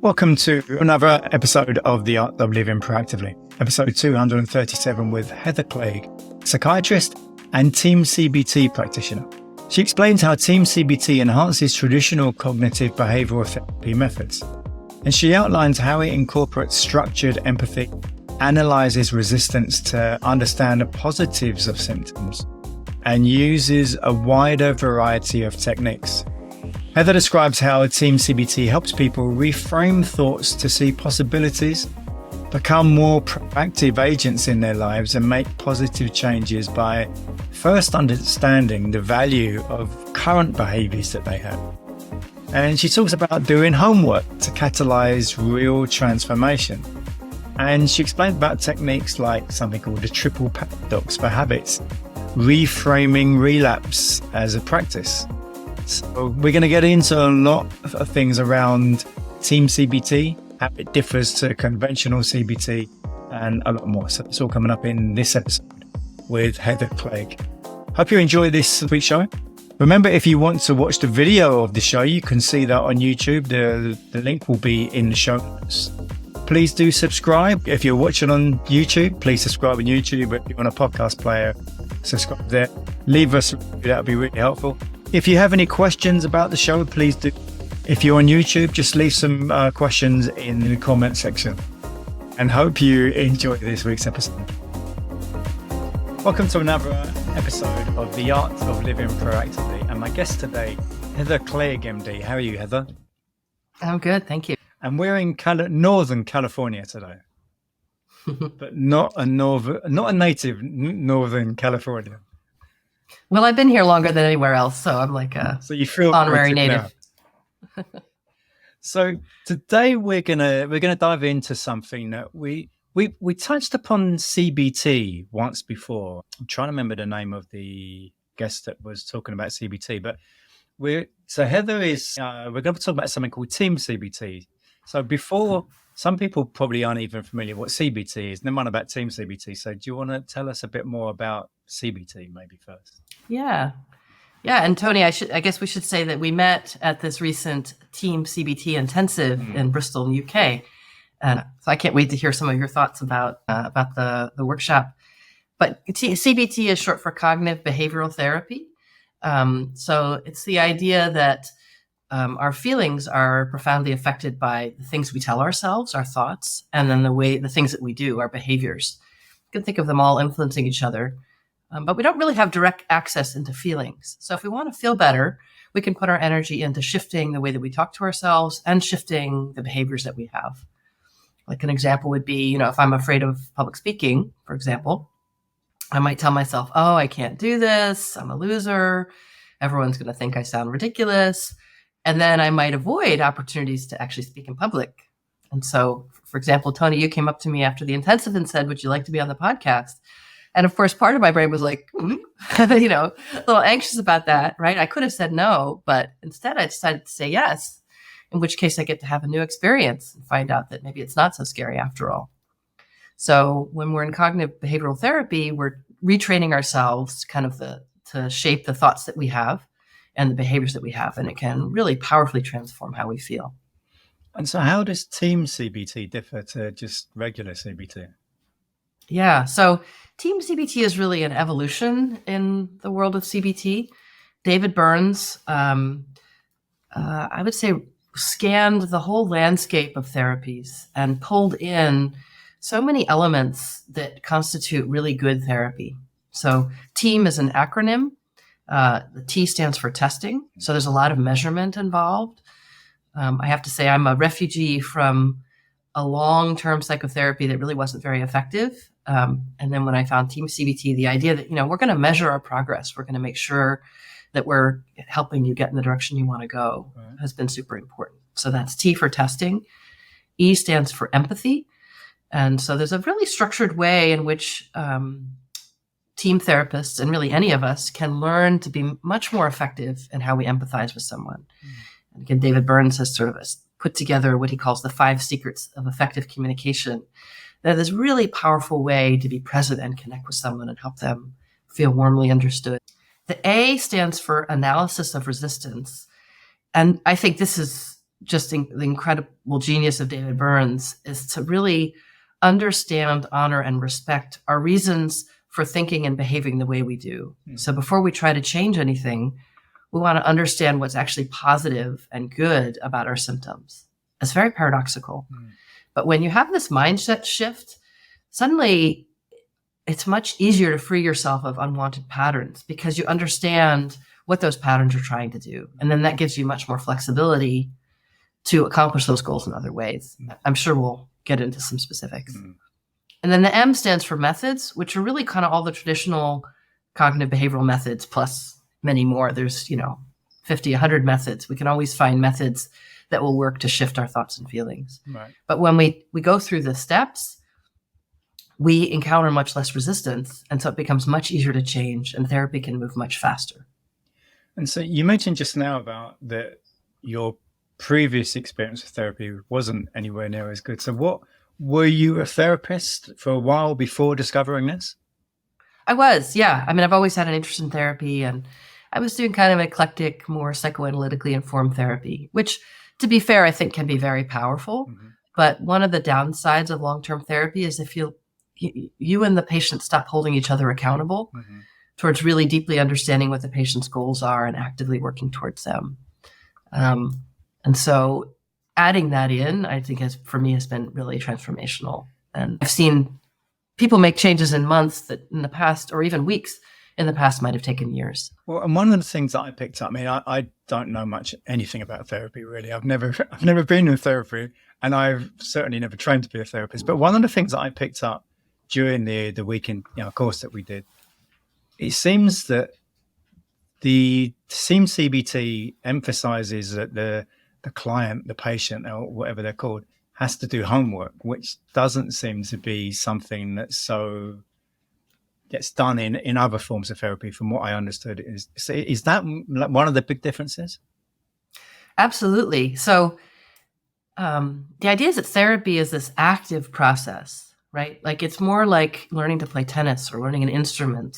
Welcome to another episode of The Art of Living Proactively, episode 237 with Heather Clague, psychiatrist and Team CBT practitioner. She explains how Team CBT enhances traditional cognitive behavioral therapy methods, and she outlines how it incorporates structured empathy, analyzes resistance to understand the positives of symptoms, and uses a wider variety of techniques. Heather describes how Team CBT helps people reframe thoughts to see possibilities, become more proactive agents in their lives, and make positive changes by first understanding the value of current behaviors that they have. And she talks about doing homework to catalyze real transformation. And she explains about techniques like something called the triple paradox for habits, reframing relapse as a practice. So we're going to get into a lot of things around Team CBT, how it differs to conventional CBT, and a lot more. So it's all coming up in this episode with Heather Clague. Hope you enjoy this week's show. Remember, if you want to watch the video of the show, you can see that on YouTube. The link will be in the show notes. Please do subscribe. If you're watching on YouTube, please subscribe on YouTube. If you're on a podcast player, subscribe there. Leave us a review. That would be really helpful. If you have any questions about the show, please do. If you're on YouTube, just leave some questions in the comment section. And hope you enjoy this week's episode. Welcome to another episode of The Art of Living Proactively. And my guest today, Heather Clague, MD. How are you, Heather? I'm good, thank you. And we're in Northern California today, but not a native Northern California. Well, I've been here longer than anywhere else, so I'm like so you feel honorary native. So today we're gonna dive into something that we touched upon CBT once before. I'm trying to remember the name of the guest that was talking about CBT, but we're going to talk about something called Team CBT. So before, some people probably aren't even familiar what CBT is, and then one about Team CBT. So do you want to tell us a bit more about CBT maybe first? Yeah. And Tony, I guess we should say that we met at this recent Team CBT intensive in Bristol, UK. And so I can't wait to hear some of your thoughts about the workshop. But CBT is short for cognitive behavioral therapy. So it's the idea that our feelings are profoundly affected by the things we tell ourselves, our thoughts, and then the things that we do, our behaviors. You can think of them all influencing each other. But we don't really have direct access into feelings. So if we want to feel better, we can put our energy into shifting the way that we talk to ourselves and shifting the behaviors that we have. Like an example would be, if I'm afraid of public speaking, for example, I might tell myself, oh, I can't do this. I'm a loser. Everyone's going to think I sound ridiculous. And then I might avoid opportunities to actually speak in public. And so, for example, Tony, you came up to me after the intensive and said, would you like to be on the podcast? And of course, part of my brain was like, a little anxious about that, right? I could have said no, but instead I decided to say yes, in which case I get to have a new experience and find out that maybe it's not so scary after all. So when we're in cognitive behavioral therapy, we're retraining ourselves to shape the thoughts that we have and the behaviors that we have. And it can really powerfully transform how we feel. And so how does Team CBT differ to just regular CBT? Yeah, so Team CBT is really an evolution in the world of CBT. David Burns, I would say, scanned the whole landscape of therapies and pulled in so many elements that constitute really good therapy. So TEAM is an acronym. The T stands for testing. So there's a lot of measurement involved. I have to say I'm a refugee from a long-term psychotherapy that really wasn't very effective. And then when I found Team CBT, the idea that, we're going to measure our progress, we're going to make sure that we're helping you get in the direction you want to go, has been super important. So that's T for testing. E stands for empathy. And so there's a really structured way in which team therapists, and really any of us, can learn to be much more effective in how we empathize with someone. And again, David Burns has sort of put together what he calls the 5 secrets of effective communication. That is a really powerful way to be present and connect with someone and help them feel warmly understood. The A stands for analysis of resistance. And I think this is just the incredible genius of David Burns, is to really understand, honor, and respect our reasons for thinking and behaving the way we do. So before we try to change anything, we want to understand what's actually positive and good about our symptoms. It's very paradoxical. But when you have this mindset shift, suddenly it's much easier to free yourself of unwanted patterns because you understand what those patterns are trying to do. And then that gives you much more flexibility to accomplish those goals in other ways. I'm sure we'll get into some specifics. And then the M stands for methods, which are really kind of all the traditional cognitive behavioral methods plus many more. There's, 50, 100 methods. We can always find methods that will work to shift our thoughts and feelings. Right. But when we go through the steps, we encounter much less resistance. And so it becomes much easier to change and therapy can move much faster. And so you mentioned just now about that your previous experience with therapy wasn't anywhere near as good. So were you a therapist for a while before discovering this? I was, yeah. I mean, I've always had an interest in therapy, and I was doing kind of eclectic, more psychoanalytically informed therapy, which, to be fair, I think can be very powerful. But one of the downsides of long-term therapy is if you and the patient stop holding each other accountable towards really deeply understanding what the patient's goals are and actively working towards them. And so adding that in, I think for me has been really transformational. And I've seen people make changes in months that in the past, or even weeks in the past, might have taken years. Well, and one of the things that I picked up, I don't know anything about therapy, really. I've never been in therapy, and I've certainly never trained to be a therapist. But one of the things that I picked up during the weekend course that we did, it seems that the Team CBT emphasizes that the client, the patient, or whatever they're called, has to do homework, which doesn't seem to be something that gets done in other forms of therapy, from what I understood. Is that one of the big differences? Absolutely. So the idea is that therapy is this active process, right? Like it's more like learning to play tennis or learning an instrument,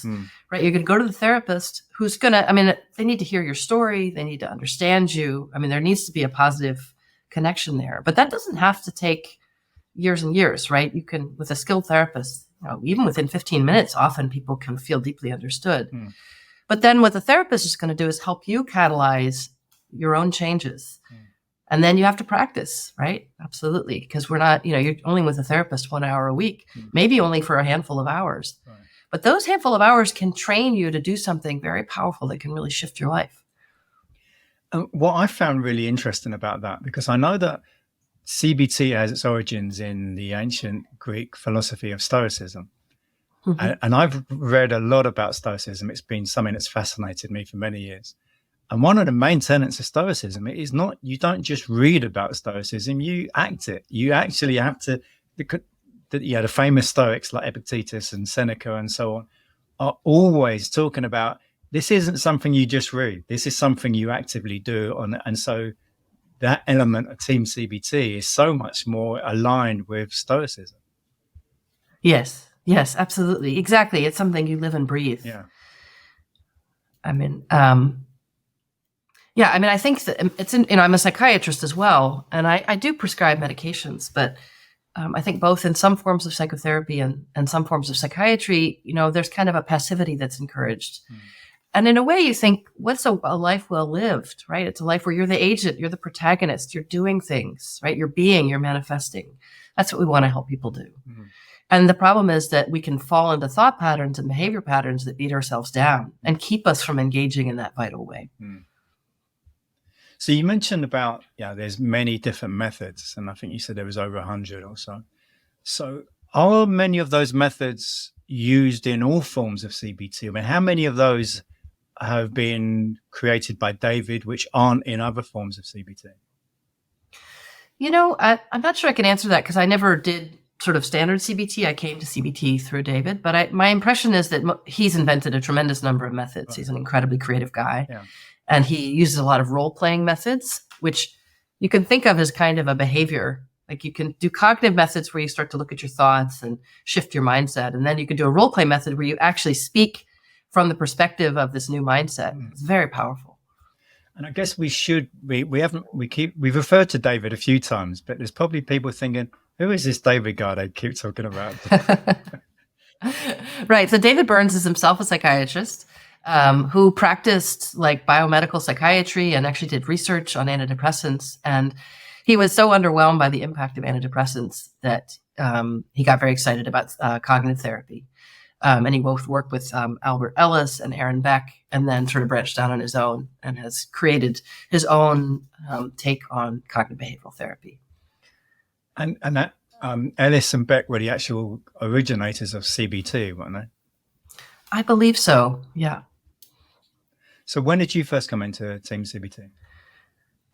right? You're going to go to the therapist who's going to, they need to hear your story. They need to understand you. There needs to be a positive connection there, but that doesn't have to take years and years, right? You can, with a skilled therapist, even within 15 minutes, often people can feel deeply understood. But then what the therapist is going to do is help you catalyze your own changes. And then you have to practice, right? Absolutely. Because we're not, you're only with a therapist 1 hour a week, maybe only for a handful of hours. Right. But those handful of hours can train you to do something very powerful that can really shift your life. What I found really interesting about that, because I know that CBT has its origins in the ancient Greek philosophy of Stoicism. And I've read a lot about Stoicism. It's been something that's fascinated me for many years. And one of the main tenets of Stoicism is not, you don't just read about Stoicism, you act it. You actually have to, the famous Stoics like Epictetus and Seneca and so on are always talking about, this isn't something you just read. This is something you actively do. And so that element of Team CBT is so much more aligned with Stoicism. Yes, absolutely. Exactly. It's something you live and breathe. Yeah. I think that it's I'm a psychiatrist as well, and I do prescribe medications, but I think both in some forms of psychotherapy and some forms of psychiatry, there's kind of a passivity that's encouraged. And in a way you think, what's a life well lived, right? It's a life where you're the agent, you're the protagonist, you're doing things, right? You're manifesting. That's what we want to help people do. And the problem is that we can fall into thought patterns and behavior patterns that beat ourselves down and keep us from engaging in that vital way. So you mentioned about, there's many different methods, and I think you said there was over 100 or so. So are many of those methods used in all forms of CBT? How many of those have been created by David, which aren't in other forms of CBT? I'm not sure I can answer that because I never did sort of standard CBT. I came to CBT through David, but my impression is that he's invented a tremendous number of methods. He's an incredibly creative guy. Yeah. And he uses a lot of role-playing methods, which you can think of as kind of a behavior. Like you can do cognitive methods where you start to look at your thoughts and shift your mindset. And then you can do a role-play method where you actually speak from the perspective of this new mindset. It's very powerful. And I guess we've referred to David a few times, but there's probably people thinking, who is this David guy they keep talking about? Right. So David Burns is himself a psychiatrist who practiced like biomedical psychiatry and actually did research on antidepressants. And he was so underwhelmed by the impact of antidepressants that he got very excited about cognitive therapy. And he both worked with Albert Ellis and Aaron Beck, and then sort of branched out on his own and has created his own take on cognitive behavioral therapy. And that Ellis and Beck were the actual originators of CBT, weren't they? I believe so, yeah. So when did you first come into Team CBT?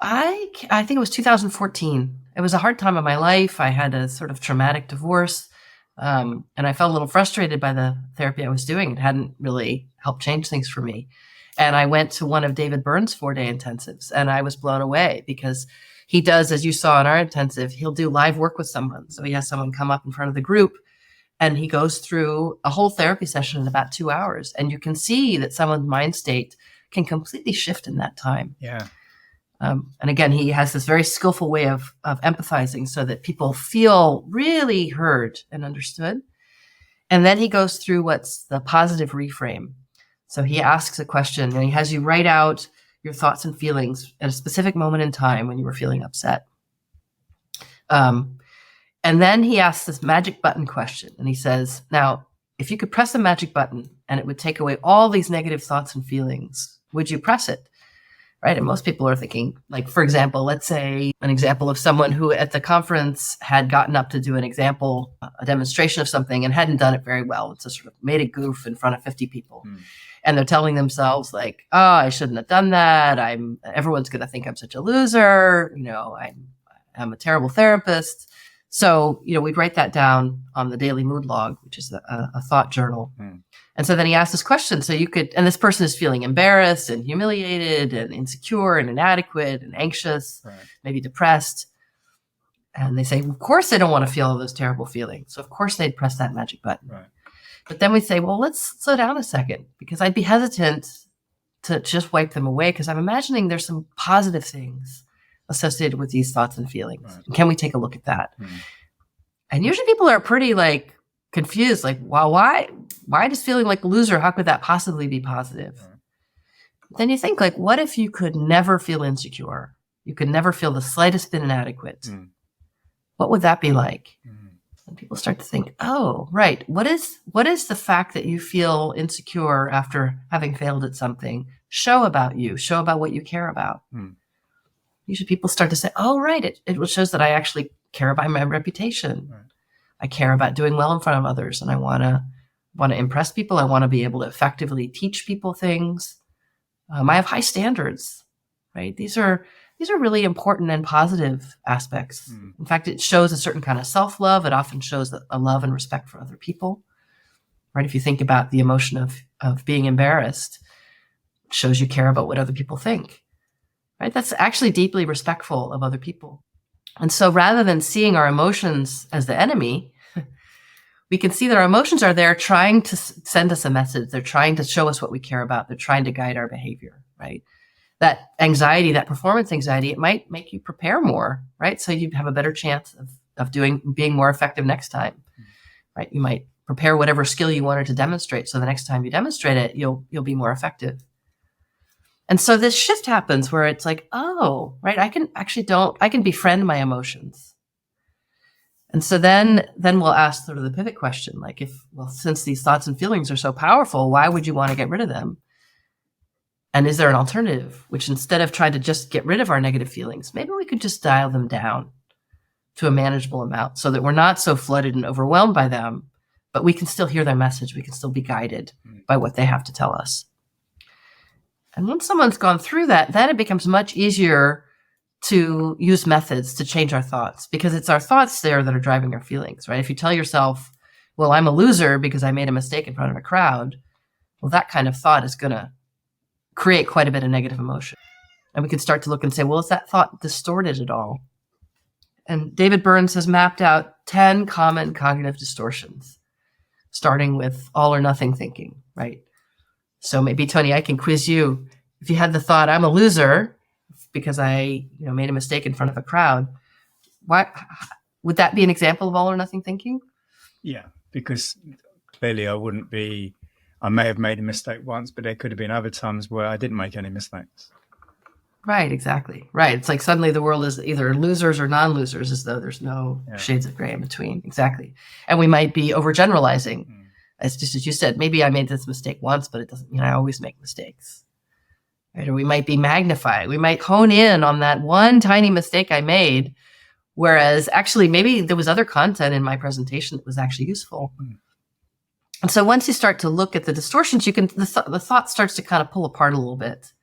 I think it was 2014. It was a hard time of my life. I had a sort of traumatic divorce. And I felt a little frustrated by the therapy I was doing. It hadn't really helped change things for me. And I went to one of David Burns' 4-day intensives, and I was blown away because he does, as you saw in our intensive, he'll do live work with someone. So he has someone come up in front of the group and he goes through a whole therapy session in about 2 hours. And you can see that someone's mind state can completely shift in that time. Yeah. And again, he has this very skillful way of empathizing so that people feel really heard and understood. And then he goes through what's the positive reframe. So he asks a question and he has you write out your thoughts and feelings at a specific moment in time when you were feeling upset. And then he asks this magic button question. And he says, now, if you could press a magic button and it would take away all these negative thoughts and feelings, would you press it? Right. And most people are thinking, like, for example, let's say an example of someone who at the conference had gotten up to do an example, a demonstration of something and hadn't done it very well. It's just sort of made a goof in front of 50 people. And they're telling themselves like, oh, I shouldn't have done that. Everyone's going to think I'm such a loser. You know, I'm a terrible therapist. So, you know, we'd write that down on the daily mood log, which is a thought journal. And so then he asked this question. So you could, and this person is feeling embarrassed and humiliated and insecure and inadequate and anxious, maybe depressed. And they say, of course, they don't want to feel all those terrible feelings. So of course they'd press that magic button. But then we say, well, let's slow down a second, because I'd be hesitant to just wipe them away, because I'm imagining there's some positive things associated with these thoughts and feelings. Can we take a look at that? And usually people are pretty like confused, like, well, why does feeling like a loser? How could that possibly be positive? Then you think, like, what if you could never feel insecure? You could never feel the slightest bit inadequate. What would that be like? And people start to think, oh, right. What is the fact that you feel insecure after having failed at something show about you, show about what you care about? Usually people start to say, oh, right. It shows that I actually care about my reputation. I care about doing well in front of others, and I want to impress people. I want to be able to effectively teach people things. I have high standards, right? These are really important and positive aspects. In fact, it shows a certain kind of self-love. It often shows a love and respect for other people, right? If you think about the emotion of being embarrassed, it shows you care about what other people think, right? That's actually deeply respectful of other people. And so rather than seeing our emotions as the enemy, we can see that our emotions are there trying to send us a message. They're trying to show us what we care about. They're trying to guide our behavior, right? That anxiety, that performance anxiety, it might make you prepare more, right? So you have a better chance of being more effective next time, right? You might prepare whatever skill you wanted to demonstrate. So the next time you demonstrate it, you'll be more effective. And so this shift happens where it's like, oh, right, I can befriend my emotions. And so then we'll ask sort of the pivot question, like, since these thoughts and feelings are so powerful, why would you want to get rid of them? And is there an alternative, which instead of trying to just get rid of our negative feelings, maybe we could just dial them down to a manageable amount so that we're not so flooded and overwhelmed by them, but we can still hear their message. We can still be guided by what they have to tell us. And once someone's gone through that, then it becomes much easier to use methods to change our thoughts, because it's our thoughts there that are driving our feelings, right? If you tell yourself, well, I'm a loser because I made a mistake in front of a crowd, well, that kind of thought is going to create quite a bit of negative emotion. And we can start to look and say, well, is that thought distorted at all? And David Burns has mapped out 10 common cognitive distortions, starting with all or nothing thinking, right? So maybe, Tony, I can quiz you. if you had the thought, I'm a loser because I made a mistake in front of a crowd, why would that be an example of all or nothing thinking? Yeah, because clearly I may have made a mistake once, but there could have been other times where I didn't make any mistakes. Right, exactly. Right. It's like suddenly the world is either losers or non-losers, as though there's no shades of gray in between. Exactly. And we might be overgeneralizing. As you said, maybe I made this mistake once, but it doesn't mean I always make mistakes. Right? Or we might be magnifying. We might hone in on that one tiny mistake I made, whereas actually maybe there was other content in my presentation that was actually useful. And so once you start to look at the distortions, the thought starts to kind of pull apart a little bit.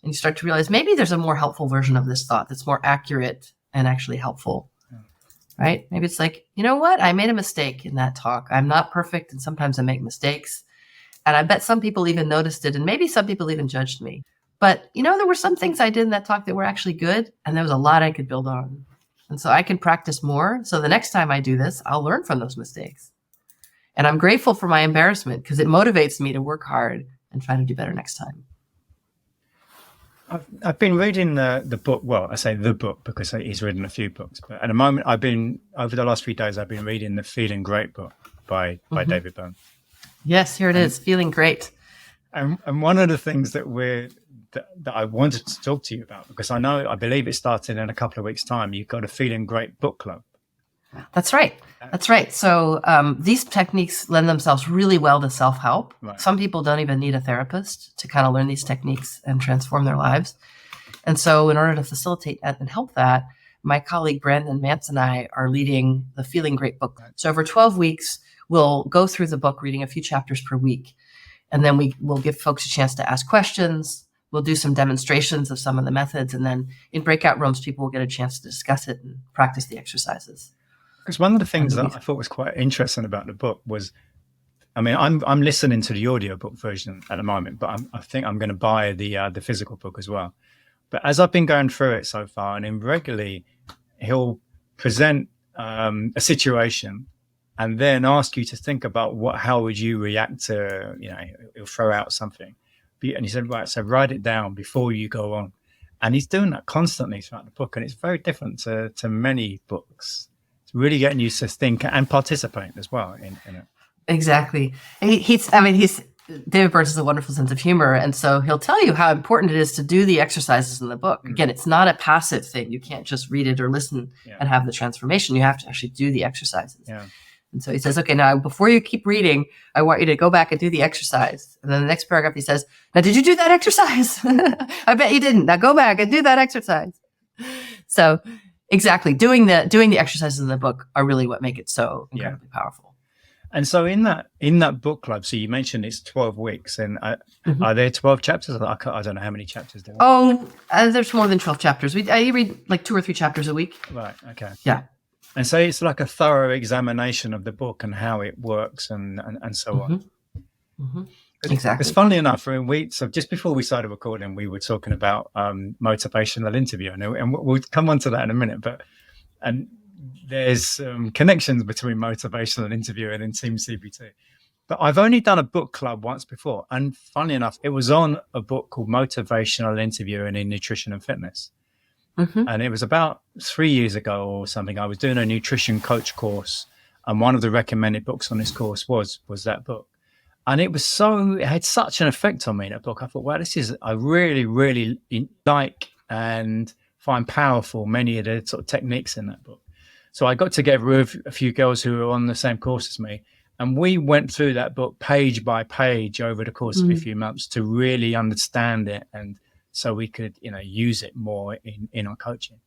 And you start to realize maybe there's a more helpful version of this thought that's more accurate and actually helpful, right? Maybe it's like, you know what? I made a mistake in that talk. I'm not perfect, and sometimes I make mistakes. And I bet some people even noticed it, and maybe some people even judged me. But, there were some things I did in that talk that were actually good, and there was a lot I could build on. And so I can practice more. So the next time I do this, I'll learn from those mistakes. And I'm grateful for my embarrassment because it motivates me to work hard and try to do better next time. I've been reading the book. Well, I say the book because he's written a few books. But at the moment, over the last few days, I've been reading the Feeling Great book by David Byrne. Yes, here it is, Feeling Great. And one of the things that I wanted to talk to you about, because I believe it started in a couple of weeks' time. You've got a Feeling Great book club. That's right. That's right. So these techniques lend themselves really well to self-help. Right. Some people don't even need a therapist to kind of learn these techniques and transform their lives. And so in order to facilitate and help that, my colleague Brandon Mance and I are leading the Feeling Great book. So over 12 weeks, we'll go through the book reading a few chapters per week. And then we'll give folks a chance to ask questions. We'll do some demonstrations of some of the methods. And then in breakout rooms, people will get a chance to discuss it and practice the exercises. Because one of the things that I thought was quite interesting about the book was, I'm listening to the audiobook version at the moment, but I think I'm going to buy the physical book as well. But as I've been going through it so far, and then regularly, he'll present a situation and then ask you to think about how would you react to, he'll throw out something. And he said, right, so write it down before you go on. And he's doing that constantly throughout the book, and it's very different to many books. It's really getting you to think and participate as well in it. Exactly. David Byrne has a wonderful sense of humor. And so he'll tell you how important it is to do the exercises in the book. Again, it's not a passive thing. You can't just read it or listen and have the transformation. You have to actually do the exercises. Yeah. And so he says, okay, now before you keep reading, I want you to go back and do the exercise. And then the next paragraph, he says, now, did you do that exercise? I bet you didn't. Now go back and do that exercise. So exactly. Doing the exercises in the book are really what make it so incredibly powerful. And so in that book club, so you mentioned it's 12 weeks, and are there 12 chapters? I don't know how many chapters there are. Oh, there's more than 12 chapters. I read like 2 or 3 chapters a week. Right. Okay. Yeah. And so it's like a thorough examination of the book and how it works and so on. Mm-hmm. Exactly. It's funnily enough, so just before we started recording, we were talking about motivational interviewing, and we'll come on to that in a minute. And there's connections between motivational interviewing and Team CBT. But I've only done a book club once before, and funnily enough, it was on a book called Motivational Interviewing in Nutrition and Fitness. Mm-hmm. And it was about 3 years ago or something. I was doing a nutrition coach course, and one of the recommended books on this course was that book. And it had such an effect on me, that book. I thought, wow, I really, really like and find powerful many of the sort of techniques in that book. So I got together with a few girls who were on the same course as me, and we went through that book page by page over the course of a few months to really understand it, and so we could, use it more in our coaching.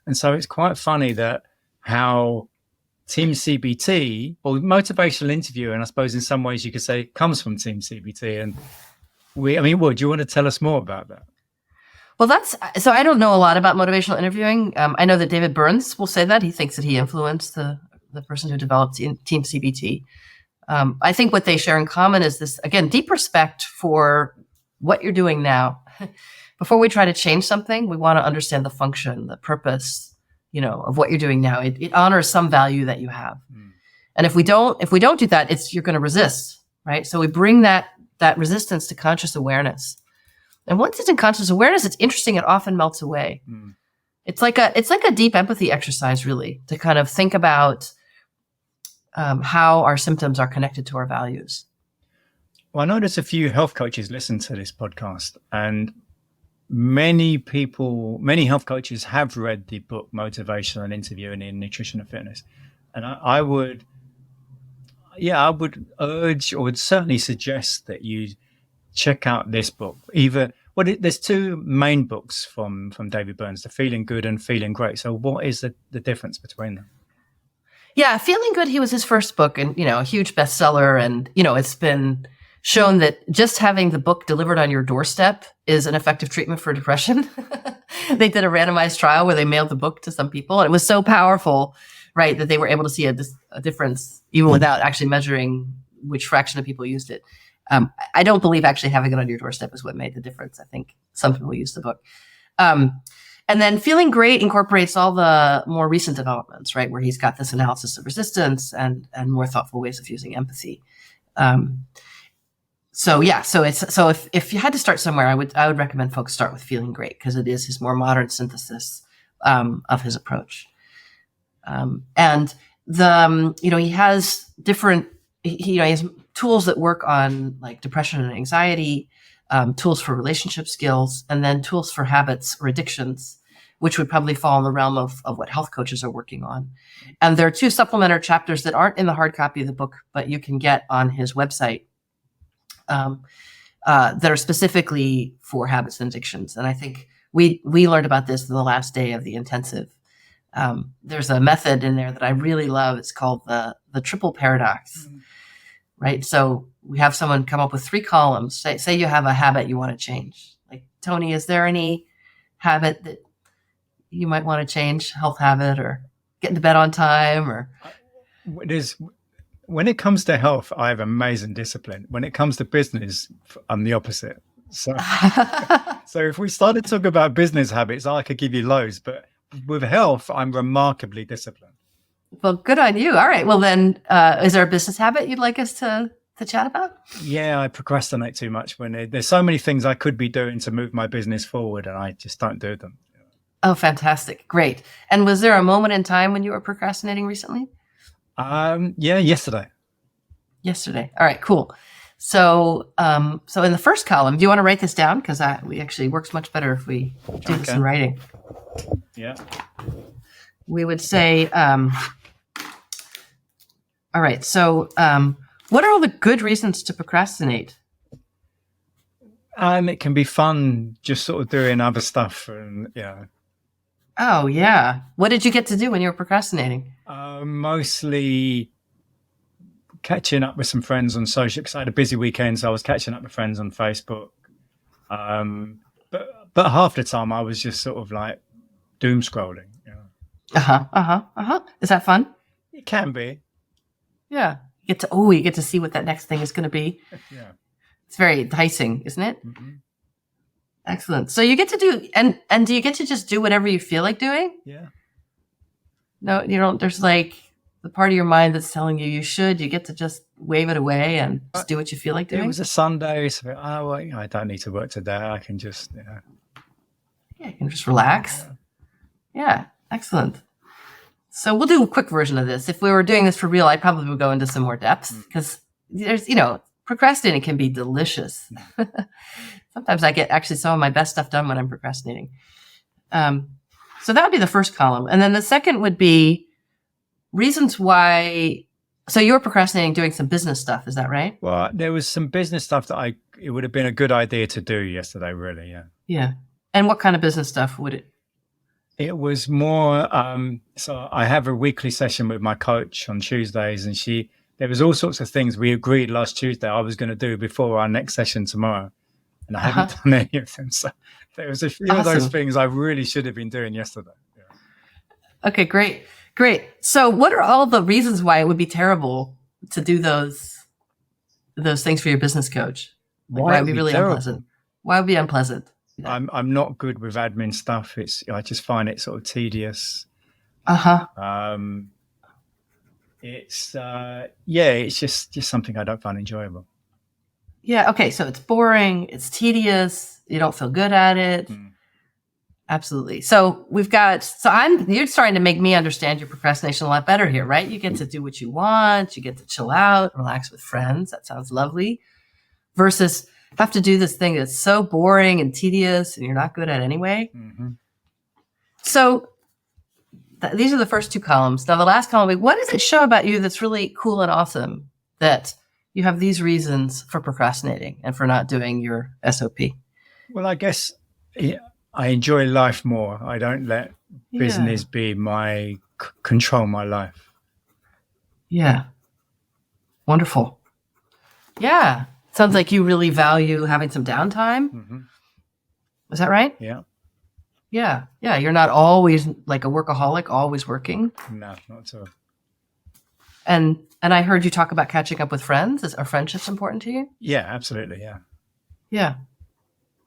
And so it's quite funny that how Team CBT, or motivational interviewing, I suppose in some ways you could say, comes from Team CBT. And do you want to tell us more about that? Well, so I don't know a lot about motivational interviewing. I know that David Byrne will say that. He thinks that he influenced the person who developed Team CBT. I think what they share in common is this, again, deep respect for what you're doing now. Before we try to change something, we want to understand the function, the purpose, of what you're doing now. It honors some value that you have. And if we don't do that, you're going to resist, right? So we bring that resistance to conscious awareness. And once it's in conscious awareness, it's interesting. It often melts away. Mm. It's like a deep empathy exercise, really, to kind of think about how our symptoms are connected to our values. Well, I know there's a few health coaches listen to this podcast, and many health coaches have read the book Motivational Interviewing in Nutrition and Fitness. And I would urge, or would certainly suggest, that you check out this book. There's two main books from David Burns, the Feeling Good and Feeling Great. So what is the difference between them? Yeah, Feeling Good, he was his first book, and, a huge bestseller. And, it's been shown that just having the book delivered on your doorstep is an effective treatment for depression. They did a randomized trial where they mailed the book to some people, and it was so powerful, right, that they were able to see a difference even without actually measuring which fraction of people used it. I don't believe actually having it on your doorstep is what made the difference. I think some people use the book. And then Feeling Great incorporates all the more recent developments, right, where he's got this analysis of resistance and more thoughtful ways of using empathy. So if you had to start somewhere, I would recommend folks start with Feeling Great, because it is his more modern synthesis of his approach. And he has different, he has tools that work on like depression and anxiety, tools for relationship skills, and then tools for habits or addictions, which would probably fall in the realm of what health coaches are working on. And there are two supplementary chapters that aren't in the hard copy of the book, but you can get on his website, that are specifically for habits and addictions. And I think we learned about this in the last day of the intensive. There's a method in there that I really love. It's called the triple paradox, right? So we have someone come up with 3 columns. Say you have a habit you want to change. Like, Tony, is there any habit that you might want to change? Health habit, or getting to bed on time, or? When it comes to health, I have amazing discipline. When it comes to business, I'm the opposite. So if we started to talk about business habits, I could give you loads, but with health, I'm remarkably disciplined. Well, good on you. All right. Well, then, is there a business habit you'd like us to chat about? Yeah, I procrastinate too much when there's so many things I could be doing to move my business forward, and I just don't do them. Oh, fantastic. Great. And was there a moment in time when you were procrastinating recently? Yeah, yesterday. Yesterday. All right, cool. So in the first column, do you want to write this down? Because we actually works much better if we do this in writing. Yeah. We would say, all right. So, what are all the good reasons to procrastinate? It can be fun just sort of doing other stuff, and Oh, yeah. What did you get to do when you were procrastinating? Mostly catching up with some friends on social, because I had a busy weekend, so I was catching up with friends on Facebook. But half the time I was just sort of like doom scrolling. Is that fun? It can be. Yeah. You get to see what that next thing is going to be. Yeah. It's very enticing, isn't it? Mm-hmm. Excellent. So you get to do, and do you get to just do whatever you feel like doing? Yeah. No, you don't. There's like the part of your mind that's telling you you get to just wave it away and just do what you feel like doing. It was a Sunday, so I don't need to work today. I can just, Yeah, you can just relax. Yeah, excellent. So we'll do a quick version of this. If we were doing this for real, I probably would go into some more depth, because there's, procrastinating can be delicious. Sometimes I get actually some of my best stuff done when I'm procrastinating. So that would be the first column. And then the second would be reasons why. So you were procrastinating doing some business stuff. Is that right? Well, there was some business stuff that it would have been a good idea to do yesterday, really. Yeah. Yeah. And what kind of business stuff would it? It was more, so I have a weekly session with my coach on Tuesdays, and there was all sorts of things we agreed last Tuesday I was going to do before our next session tomorrow. And I haven't done any of them. So there was a few of those things I really should have been doing yesterday. Yeah. Okay, great. So what are all the reasons why it would be terrible to do those things for your business coach? Why would it be really unpleasant? Why would it be unpleasant? I'm not good with admin stuff. I just find it sort of tedious. It's just something I don't find enjoyable. Yeah. Okay. So it's boring. It's tedious. You don't feel good at it. Absolutely. So you're starting to make me understand your procrastination a lot better here, right? You get to do what you want. You get to chill out, relax with friends. That sounds lovely. Versus have to do this thing that's so boring and tedious and you're not good at anyway. So these are the first two columns. Now the last column, what does it show about you that's really cool and awesome that you have these reasons for procrastinating and for not doing your SOP? Well, I guess I enjoy life more. I don't let business be control my life. Yeah. Wonderful. Yeah. Sounds like you really value having some downtime. Is that right? Yeah. Yeah. Yeah. You're not always like a workaholic, always working. No, not at all. And I heard you talk about catching up with friends. Are friendships important to you? Yeah, absolutely. Yeah. Yeah.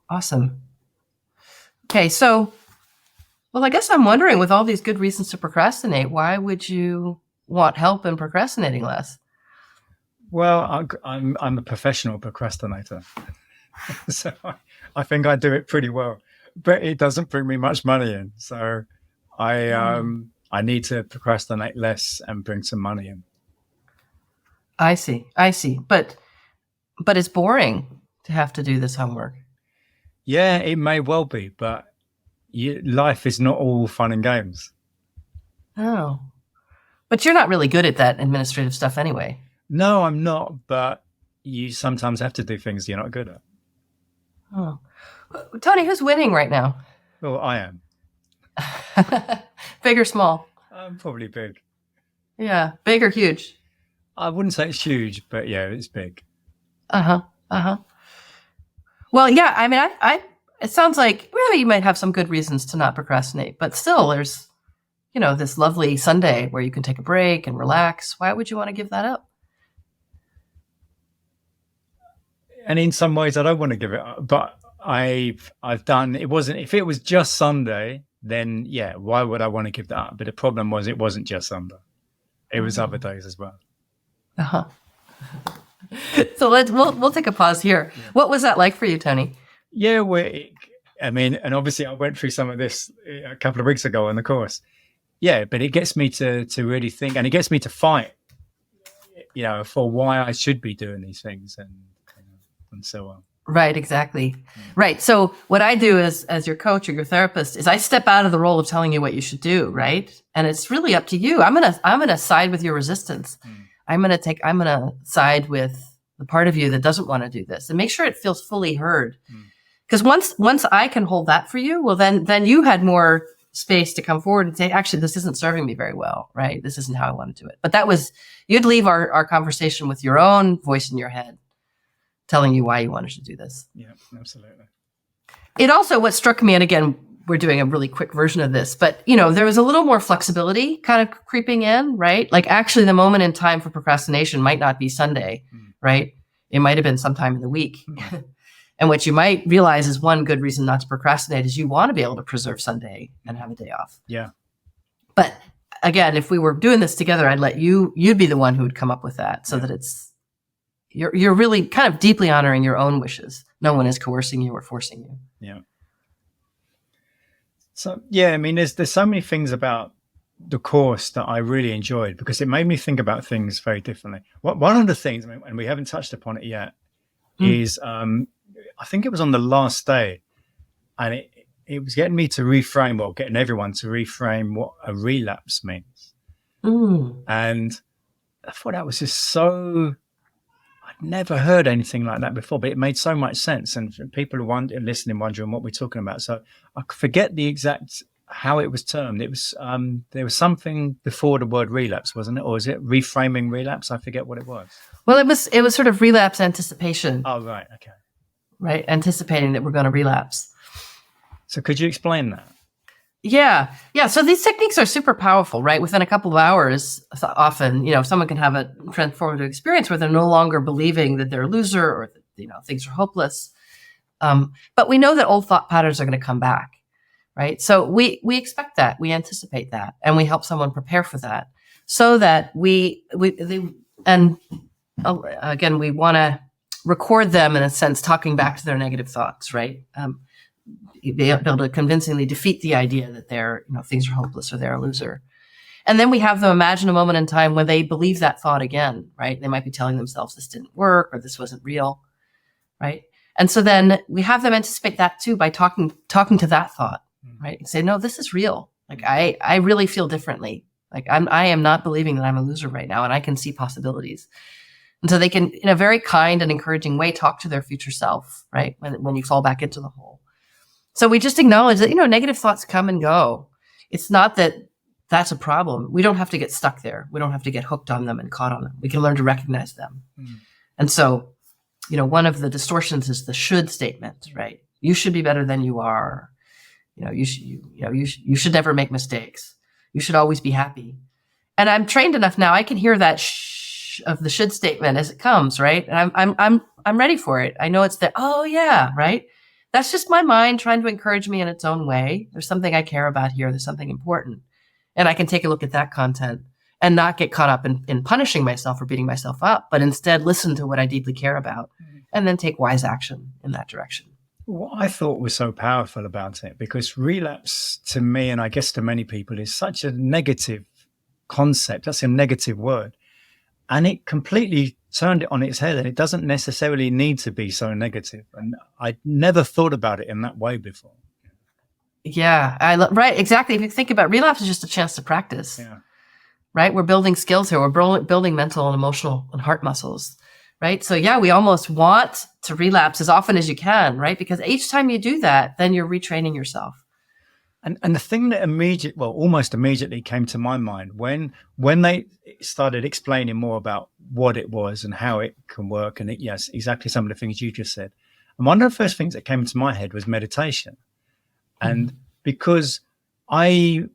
Awesome. Okay. So, well, I guess I'm wondering, with all these good reasons to procrastinate, why would you want help in procrastinating less? Well, I'm a professional procrastinator. So I think I do it pretty well, but it doesn't bring me much money in. So I need to procrastinate less and bring some money in. I see. But it's boring to have to do this homework. Yeah, it may well be, but life is not all fun and games. Oh, but you're not really good at that administrative stuff anyway. No, I'm not, but you sometimes have to do things you're not good at. Oh, Tony, who's winning right now? Well, I am. Big or small? I'm probably big. Yeah, big or huge? I wouldn't say it's huge, but yeah, it's big. Well, yeah, I mean, it sounds like, well, you might have some good reasons to not procrastinate, but still there's, this lovely Sunday where you can take a break and relax. Why would you want to give that up? And in some ways I don't want to give it up, but I've done, if it was just Sunday, then yeah, why would I want to give that up? But the problem was it wasn't just Sunday. It was other days as well. So we'll take a pause here. Yeah. What was that like for you, Tony? Yeah, and obviously I went through some of this a couple of weeks ago on the course. Yeah, but it gets me to really think, and it gets me to fight, for why I should be doing these things and so on. Right, exactly. Right. So what I do as your coach or your therapist is I step out of the role of telling you what you should do, right? And it's really up to you. I'm gonna side with your resistance. I'm gonna side with the part of you that doesn't want to do this and make sure it feels fully heard. Because once I can hold that for you, well then you had more space to come forward and say, actually, this isn't serving me very well, right? This isn't how I want to do it. But you'd leave our conversation with your own voice in your head telling you why you wanted to do this. Yeah, absolutely. It also, what struck me, and again, we're doing a really quick version of this, but there was a little more flexibility kind of creeping in, right? Like actually the moment in time for procrastination might not be Sunday, right? It might have been sometime in the week. And what you might realize is one good reason not to procrastinate is you want to be able to preserve Sunday and have a day off. Yeah. But again, if we were doing this together, I'd let you'd be the one who would come up with that so that you're really kind of deeply honoring your own wishes. No one is coercing you or forcing you. Yeah. So, yeah, I mean, there's so many things about the course that I really enjoyed because it made me think about things very differently. One of the things, and we haven't touched upon it yet, is I think it was on the last day, and it was getting me to reframe, or getting everyone to reframe what a relapse means. And I thought that was just so... I'd never heard anything like that before, but it made so much sense. And people listening, wondering what we're talking about. So I forget the exact how it was termed. It was there was something before the word relapse, wasn't it? Or is it reframing relapse? I forget what it was. Well, it was sort of relapse anticipation. Oh, right. Okay. Right. Anticipating that we're going to relapse. So could you explain that? Yeah. So these techniques are super powerful, right? Within a couple of hours, often, someone can have a transformative experience where they're no longer believing that they're a loser or that, things are hopeless. But we know that old thought patterns are going to come back, right? So we expect that, we anticipate that, and we help someone prepare for that so that again, we want to record them in a sense, talking back to their negative thoughts, right? Be able to convincingly defeat the idea that things are hopeless or they're a loser. And then we have them imagine a moment in time when they believe that thought again, right? They might be telling themselves this didn't work or this wasn't real, right? And so then we have them anticipate that too by talking to that thought, right? And say, no, this is real. Like I really feel differently. Like I am not believing that I'm a loser right now, and I can see possibilities. And so they can, in a very kind and encouraging way, talk to their future self, right? When you fall back into the hole. So we just acknowledge that, negative thoughts come and go. It's not that that's a problem. We don't have to get stuck there. We don't have to get hooked on them and caught on them. We can learn to recognize them. And so, one of the distortions is the should statement, right? You should be better than you are. You should never make mistakes. You should always be happy. And I'm trained enough now. I can hear that shh of the should statement as it comes, right? And I'm ready for it. I know it's there. Oh yeah, right. That's just my mind trying to encourage me in its own way. There's something I care about here. There's something important. And I can take a look at that content and not get caught up in punishing myself or beating myself up, but instead listen to what I deeply care about and then take wise action in that direction. What I thought was so powerful about it, because relapse to me, and I guess to many people, is such a negative concept. That's a negative word. And it completely turned it on its head, and it doesn't necessarily need to be so negative. And I never thought about it in that way before. Yeah, right, exactly. If you think about relapse, is just a chance to practice. Yeah. Right? We're building skills here. We're building mental and emotional and heart muscles. Right? So yeah, we almost want to relapse as often as you can, right? Because each time you do that, then you're retraining yourself. And the thing that almost immediately came to my mind when they started explaining more about what it was and how it can work, and yes, exactly some of the things you just said. And one of the first things that came into my head was meditation. And because I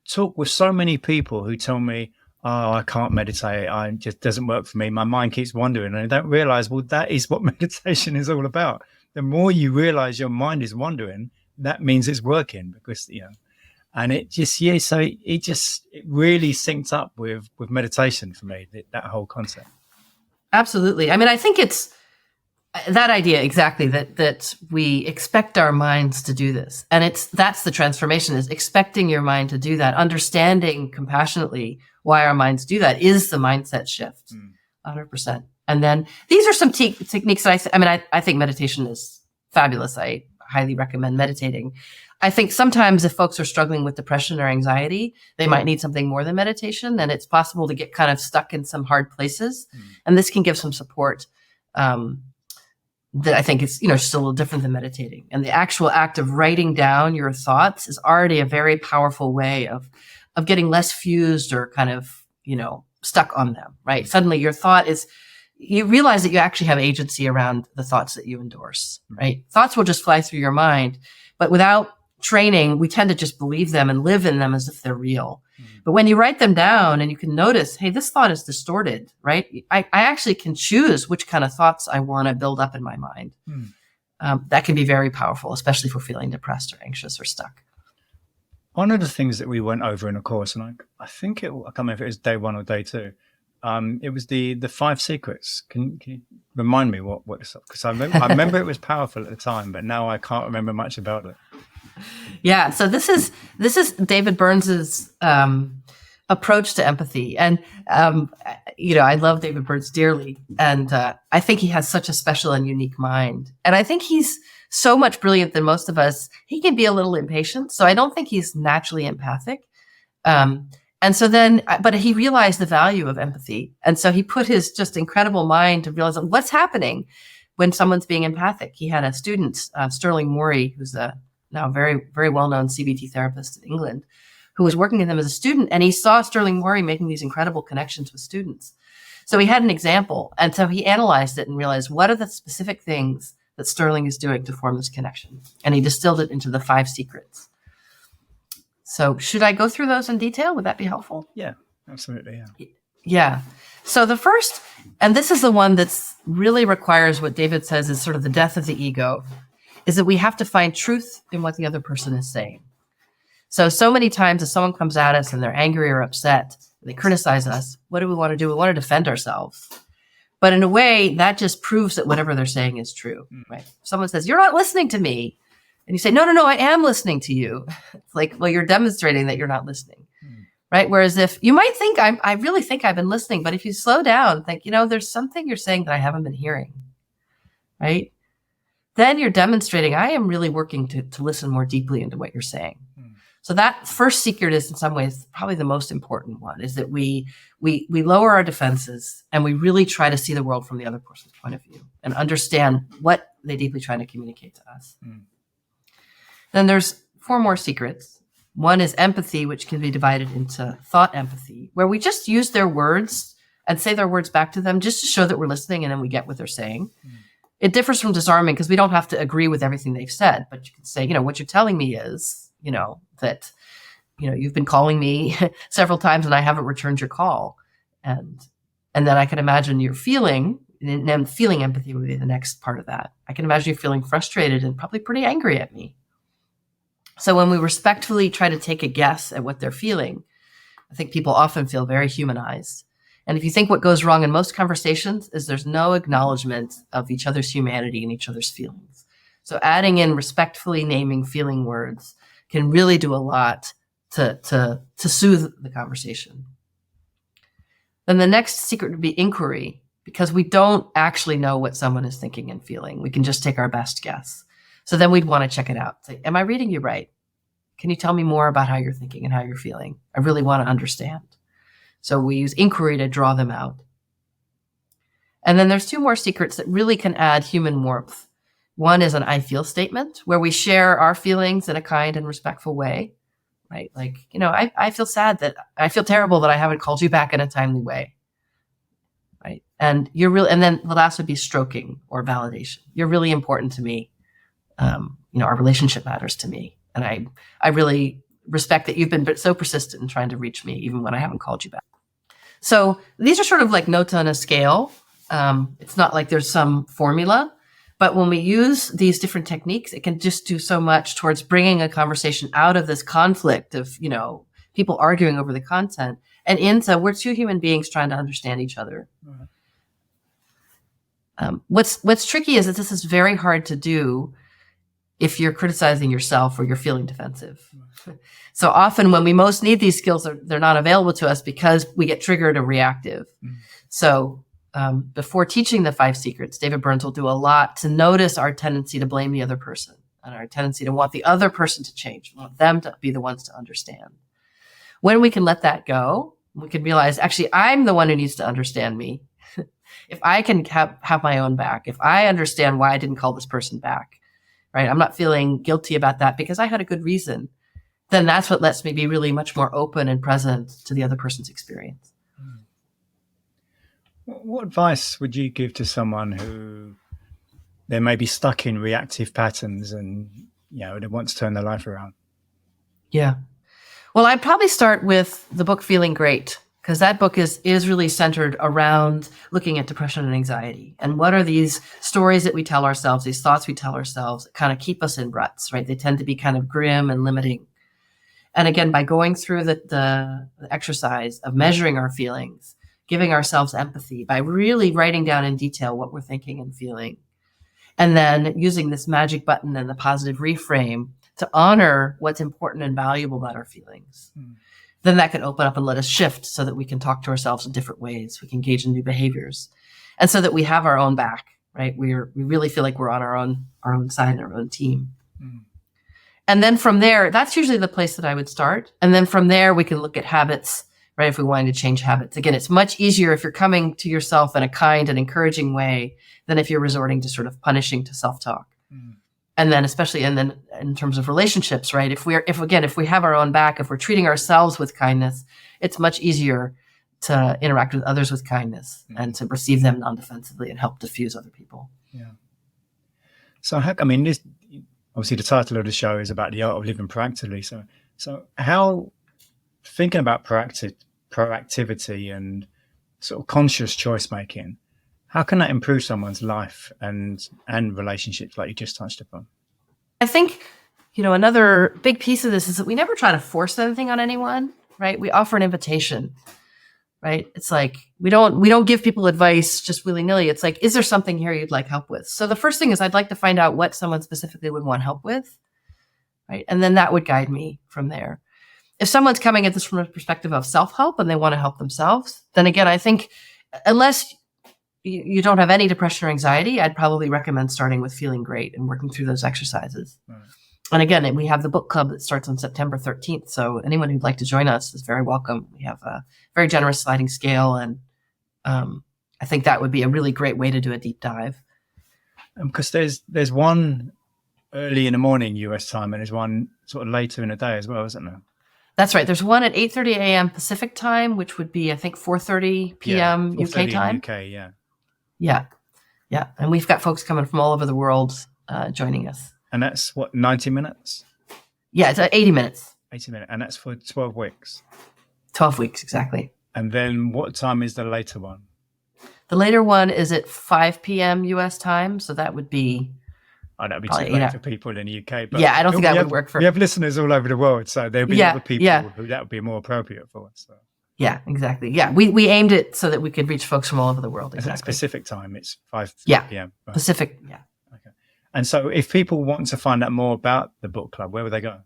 talk with so many people who tell me, oh, I can't meditate, it just doesn't work for me, my mind keeps wandering, and I don't realize, well, that is what meditation is all about. The more you realize your mind is wandering, that means it's working, because and it just it really synced up with meditation for me, that whole concept. Absolutely. I mean, I think it's that idea exactly that we expect our minds to do this, and that's the transformation, is expecting your mind to do that, understanding compassionately why our minds do that is the mindset shift, 100%. And then these are some techniques that I think meditation is fabulous. I highly recommend meditating. I think sometimes if folks are struggling with depression or anxiety, they might need something more than meditation, and it's possible to get kind of stuck in some hard places. And this can give some support that I think is, just a little different than meditating. And the actual act of writing down your thoughts is already a very powerful way of getting less fused or kind of, stuck on them, right? Suddenly your thought is, you realize that you actually have agency around the thoughts that you endorse, right? Thoughts will just fly through your mind, but without training, we tend to just believe them and live in them as if they're real. But when you write them down and you can notice, hey, this thought is distorted, right? I actually can choose which kind of thoughts I want to build up in my mind. That can be very powerful, especially if we're feeling depressed or anxious or stuck. One of the things that we went over in a course, and I think I can't remember if it was day 1 or day 2, it was the 5 secrets. Can you remind me what it's, because I remember it was powerful at the time, but now I can't remember much about it. Yeah, so this is David Burns's approach to empathy, and I love David Burns dearly, and I think he has such a special and unique mind, and I think he's so much brilliant than most of us. He can be a little impatient, so I don't think he's naturally empathic. And so then, but he realized the value of empathy, and so he put his just incredible mind to realize what's happening when someone's being empathic. He had a student, Sterling Morey, who's a now very, very well-known CBT therapist in England, who was working with him as a student, and he saw Sterling Morey making these incredible connections with students. So he had an example, and so he analyzed it and realized what are the specific things that Sterling is doing to form this connection, and he distilled it into the 5 secrets. So should I go through those in detail? Would that be helpful? Yeah, absolutely. Yeah. Yeah. So the first, and this is the one that's really requires what David says is sort of the death of the ego, is that we have to find truth in what the other person is saying. So many times if someone comes at us and they're angry or upset, they criticize us, what do we want to do? We want to defend ourselves. But in a way, that just proves that whatever they're saying is true, right? If someone says, you're not listening to me. And you say, no, I am listening to you. It's like, well, you're demonstrating that you're not listening, right? Whereas if you might think, I really think I've been listening, but if you slow down, think, there's something you're saying that I haven't been hearing, right? Then you're demonstrating, I am really working to listen more deeply into what you're saying. So that first secret is in some ways probably the most important one, is that we lower our defenses and we really try to see the world from the other person's point of view and understand what they deeply trying to communicate to us. Then there's 4 more secrets. One is empathy, which can be divided into thought empathy, where we just use their words and say their words back to them just to show that we're listening and then we get what they're saying. It differs from disarming because we don't have to agree with everything they've said, but you can say, what you're telling me is, that, you've been calling me several times and I haven't returned your call. And then I can imagine you're feeling, and then feeling empathy would be the next part of that. I can imagine you feeling frustrated and probably pretty angry at me. So when we respectfully try to take a guess at what they're feeling, I think people often feel very humanized. And if you think what goes wrong in most conversations is there's no acknowledgement of each other's humanity and each other's feelings. So adding in respectfully naming feeling words can really do a lot to soothe the conversation. Then the next secret would be inquiry, because we don't actually know what someone is thinking and feeling. We can just take our best guess. So then we'd want to check it out. Say, am I reading you right? Can you tell me more about how you're thinking and how you're feeling? I really want to understand. So we use inquiry to draw them out. And then there's 2 more secrets that really can add human warmth. One is an I feel statement, where we share our feelings in a kind and respectful way, right? Like, I feel sad that I feel terrible that I haven't called you back in a timely way, right? And and then the last would be stroking or validation. You're really important to me. Our relationship matters to me. And I really respect that you've been so persistent in trying to reach me, even when I haven't called you back. So these are sort of like notes on a scale. It's not like there's some formula. But when we use these different techniques, it can just do so much towards bringing a conversation out of this conflict of, people arguing over the content and into we're 2 human beings trying to understand each other. What's tricky is that this is very hard to do if you're criticizing yourself or you're feeling defensive. So often when we most need these skills, they're not available to us because we get triggered or reactive. So before teaching the 5 secrets, David Burns will do a lot to notice our tendency to blame the other person and our tendency to want the other person to change, want them to be the ones to understand. When we can let that go, we can realize, actually, I'm the one who needs to understand me. If I can have my own back, if I understand why I didn't call this person back, right? I'm not feeling guilty about that because I had a good reason. Then that's what lets me be really much more open and present to the other person's experience. What advice would you give to someone who they may be stuck in reactive patterns and, they want to turn their life around? Yeah. Well, I'd probably start with the book Feeling Great, because that book is really centered around looking at depression and anxiety. And what are these stories that we tell ourselves, these thoughts we tell ourselves that kind of keep us in ruts, right? They tend to be kind of grim and limiting. And again, by going through the exercise of measuring our feelings, giving ourselves empathy, by really writing down in detail what we're thinking and feeling, and then using this magic button and the positive reframe to honor what's important and valuable about our feelings, then that can open up and let us shift so that we can talk to ourselves in different ways. We can engage in new behaviors. And so that we have our own back, right? We really feel like we're on our own side and our own team. And then from there, that's usually the place that I would start. And then from there, we can look at habits, right? If we wanted to change habits. Again, it's much easier if you're coming to yourself in a kind and encouraging way than if you're resorting to sort of punishing to self-talk. And then especially, and then in terms of relationships, right? If we have our own back, if we're treating ourselves with kindness, it's much easier to interact with others with kindness and to receive them non-defensively and help diffuse other people. Yeah. So, this, obviously the title of the show is about the art of living proactively. So how, thinking about proactivity and sort of conscious choice making, how can that improve someone's life and relationships like you just touched upon? I think, another big piece of this is that we never try to force anything on anyone, right? We offer an invitation, right? It's like, we don't give people advice just willy nilly. It's like, is there something here you'd like help with? So the first thing is I'd like to find out what someone specifically would want help with, right? And then that would guide me from there. If someone's coming at this from a perspective of self-help and they want to help themselves, then again, I think unless you don't have any depression or anxiety, I'd probably recommend starting with feeling great and working through those exercises. Right. And again, we have the book club that starts on September 13th. So anyone who'd like to join us is very welcome. We have a very generous sliding scale. And I think that would be a really great way to do a deep dive. Because there's one early in the morning US time and there's one sort of later in the day as well, isn't there? That's right. There's one at 8:30 a.m. Pacific time, which would be, I think, 4:30 p.m. UK time. UK, yeah. Yeah. Yeah. And we've got folks coming from all over the world joining us. And that's what, 90 minutes? Yeah, it's 80 minutes. 80 minutes. And that's for 12 weeks? 12 weeks, exactly. And then what time is the later one? The later one is at 5 p.m. US time. So that would be... Oh, that would be too late for people in the UK. But yeah, I don't think that would work for... We have listeners all over the world, so there'll be other people who that would be more appropriate for. So. Yeah, exactly. Yeah, we aimed it so that we could reach folks from all over the world. Exactly. That's Pacific time. It's 5 p.m. Right. Pacific, yeah. Okay. And so if people want to find out more about the book club, where would they go?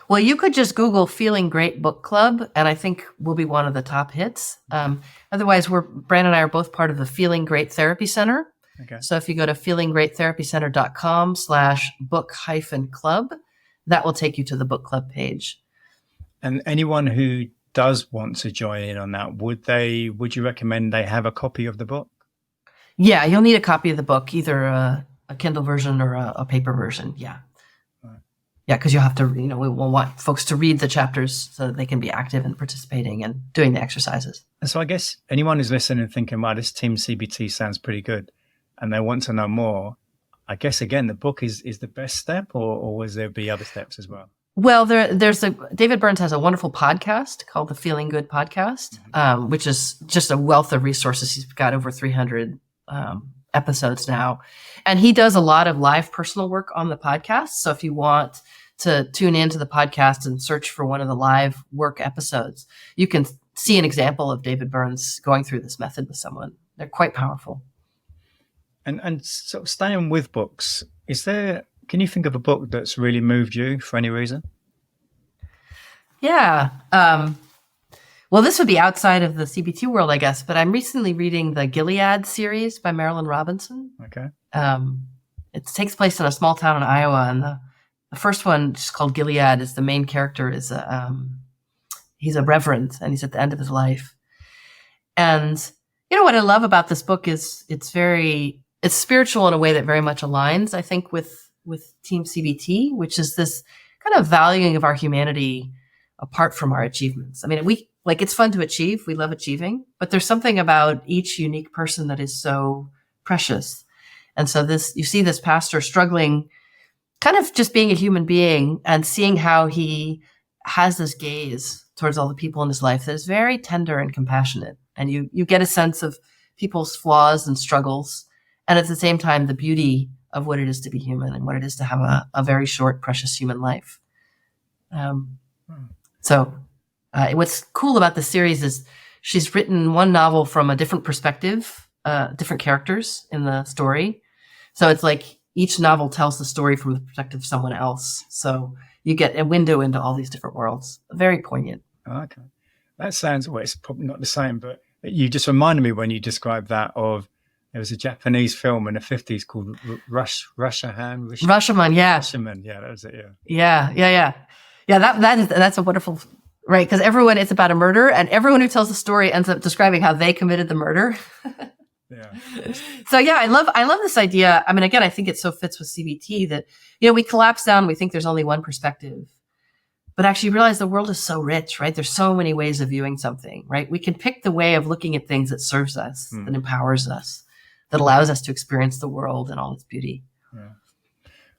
Well, you could just Google Feeling Great Book Club, and I think we'll be one of the top hits. Otherwise, Brand and I are both part of the Feeling Great Therapy Center. Okay. So if you go to feelinggreattherapycenter.com/book-club, that will take you to the book club page. And anyone who does want to join in on that, would you recommend they have a copy of the book? Yeah, you'll need a copy of the book, either a Kindle version or a paper version. Yeah. Right. Yeah, because you'll have to, we will want folks to read the chapters so that they can be active and participating and doing the exercises. And so I guess anyone who's listening and thinking, wow, this Team CBT sounds pretty good, and they want to know more, I guess, again, the book is the best step, or will there be other steps as well? Well, David Burns has a wonderful podcast called the Feeling Good Podcast, which is just a wealth of resources. He's got over 300 episodes now. And he does a lot of live personal work on the podcast. So if you want to tune into the podcast and search for one of the live work episodes, you can see an example of David Burns going through this method with someone. They're quite powerful. And so staying with books, can you think of a book that's really moved you for any reason? Yeah. Well, this would be outside of the CBT world, I guess, but I'm recently reading the Gilead series by Marilyn Robinson. Okay. It takes place in a small town in Iowa, and the first one, just called Gilead, is the main character is he's a reverend, and he's at the end of his life. And what I love about this book is it's spiritual in a way that very much aligns, I think, with Team CBT, which is this kind of valuing of our humanity apart from our achievements. I mean, it's fun to achieve. We love achieving, but there's something about each unique person that is so precious. And so you see this pastor struggling, kind of just being a human being and seeing how he has this gaze towards all the people in his life that is very tender and compassionate. And you get a sense of people's flaws and struggles, and at the same time, the beauty of what it is to be human and what it is to have a very short, precious human life. So what's cool about the series is she's written one novel from a different perspective, different characters in the story. So it's like each novel tells the story from the perspective of someone else. So you get a window into all these different worlds. Very poignant. Okay. That sounds, well, it's probably not the same, but you just reminded me when you described that of, there was a Japanese film in the 50s called Rashomon. Yeah. Rashomon. Yeah, that was it. Yeah. Yeah. That's a wonderful, right? Because it's about a murder, and everyone who tells the story ends up describing how they committed the murder. Yeah. So yeah, I love this idea. I mean, again, I think it so fits with CBT that, we collapse down, we think there's only one perspective, but actually realize the world is so rich, right? There's so many ways of viewing something, right? We can pick the way of looking at things that serves us, that empowers us, that allows us to experience the world and all its beauty. Yeah.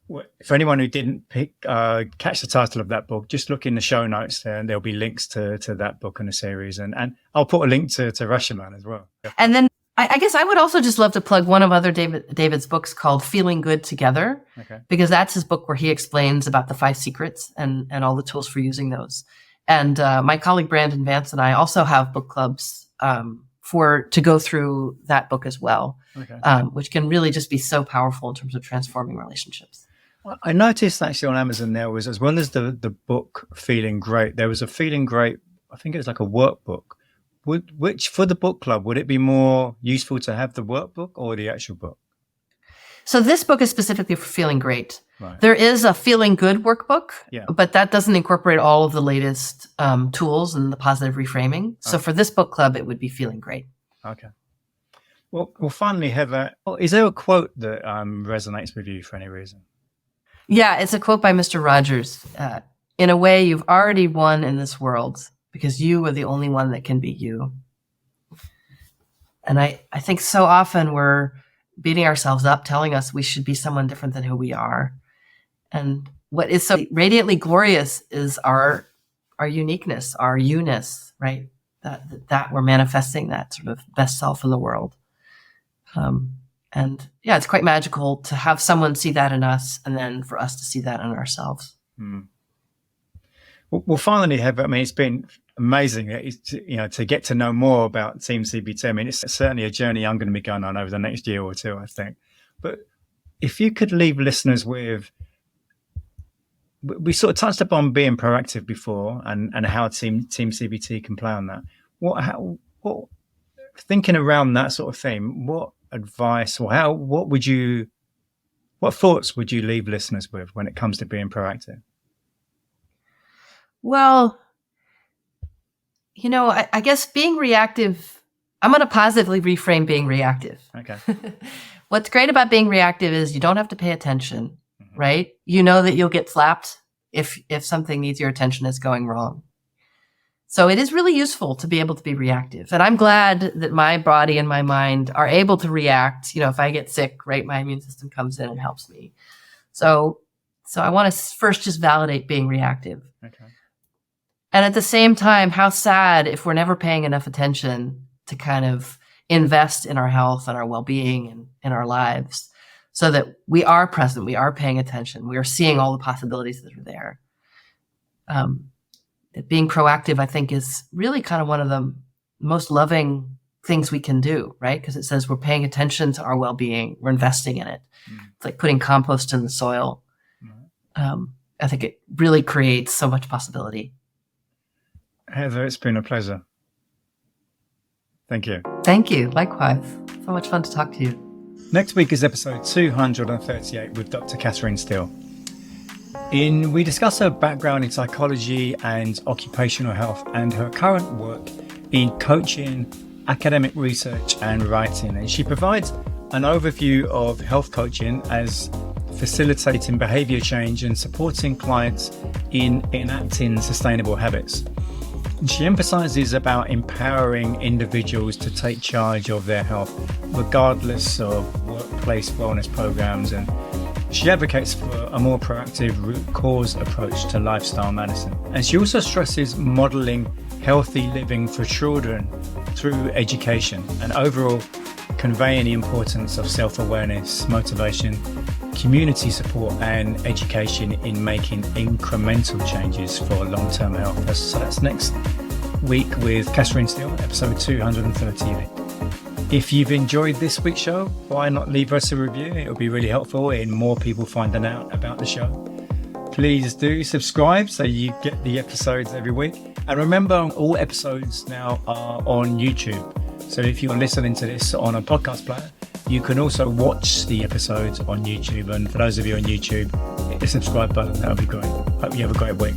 Well, for anyone who didn't catch the title of that book, just look in the show notes there, and there'll be links to that book and the series. And I'll put a link to Rashomon as well. And then I guess I would also just love to plug one of other David's books called Feeling Good Together, because that's his book where he explains about the 5 secrets and all the tools for using those. And my colleague Brandon Vance and I also have book clubs to go through that book as well, Okay. Which can really just be so powerful in terms of transforming relationships. Well, I noticed actually on Amazon there was, as well as the book Feeling Great, there was a Feeling Great, I think it was like a workbook. Which for the book club, would it be more useful to have the workbook or the actual book? So this book is specifically for Feeling Great. Right. There is a Feeling Good workbook, Yeah. but that doesn't incorporate all of the latest tools and the positive reframing. So for this book club, it would be Feeling Great. Okay. Well, finally, Heather, is there a quote that resonates with you for any reason? Yeah, it's a quote by Mr. Rogers. In a way, you've already won in this world because you are the only one that can be you. And I think so often we're beating ourselves up, telling us we should be someone different than who we are. And what is so radiantly glorious is our uniqueness, our you-ness, right? That we're manifesting that sort of best self in the world. And yeah, it's quite magical to have someone see that in us and then for us to see that in ourselves. Well, finally, Heather, I mean, it's been amazing, to get to know more about Team CBT. I mean, it's certainly a journey I'm going to be going on over the next year or two, I think. But if you could leave listeners with, we sort of touched upon being proactive before and how Team CBT can play on that. What thinking around that sort of theme, what advice or what thoughts would you leave listeners with when it comes to being proactive? Well, I guess being reactive, I'm going to positively reframe being reactive. Okay. What's great about being reactive is you don't have to pay attention, right? You know that you'll get slapped if something needs your attention is going wrong. So it is really useful to be able to be reactive. And I'm glad that my body and my mind are able to react. If I get sick, right, my immune system comes in and helps me. So I want to first just validate being reactive. Okay. And at the same time, how sad if we're never paying enough attention to kind of invest in our health and our well-being and in our lives so that we are present, we are paying attention, we are seeing all the possibilities that are there. Being proactive, I think, is really kind of one of the most loving things we can do, right? Because it says we're paying attention to our well-being, we're investing in it. It's like putting compost in the soil. I think it really creates so much possibility. Heather, it's been a pleasure. Thank you. Thank you. Likewise. So much fun to talk to you. Next week is episode 238 with Dr. Catherine Steele. We discuss her background in psychology and occupational health and her current work in coaching, academic research and writing. And she provides an overview of health coaching as facilitating behavior change and supporting clients in enacting sustainable habits. And she emphasizes about empowering individuals to take charge of their health, regardless of workplace wellness programs, and she advocates for a more proactive root cause approach to lifestyle medicine. And she also stresses modeling healthy living for children through education and overall conveying the importance of self-awareness, motivation, community support and education in making incremental changes for long-term health. So that's next week with Catherine Steele, episode 238. If you've enjoyed this week's show, why not leave us a review? It would be really helpful in more people finding out about the show. Please do subscribe so you get the episodes every week. And remember, all episodes now are on YouTube. So if you're listening to this on a podcast player, you can also watch the episodes on YouTube. And for those of you on YouTube, hit the subscribe button. That would be great. Hope you have a great week.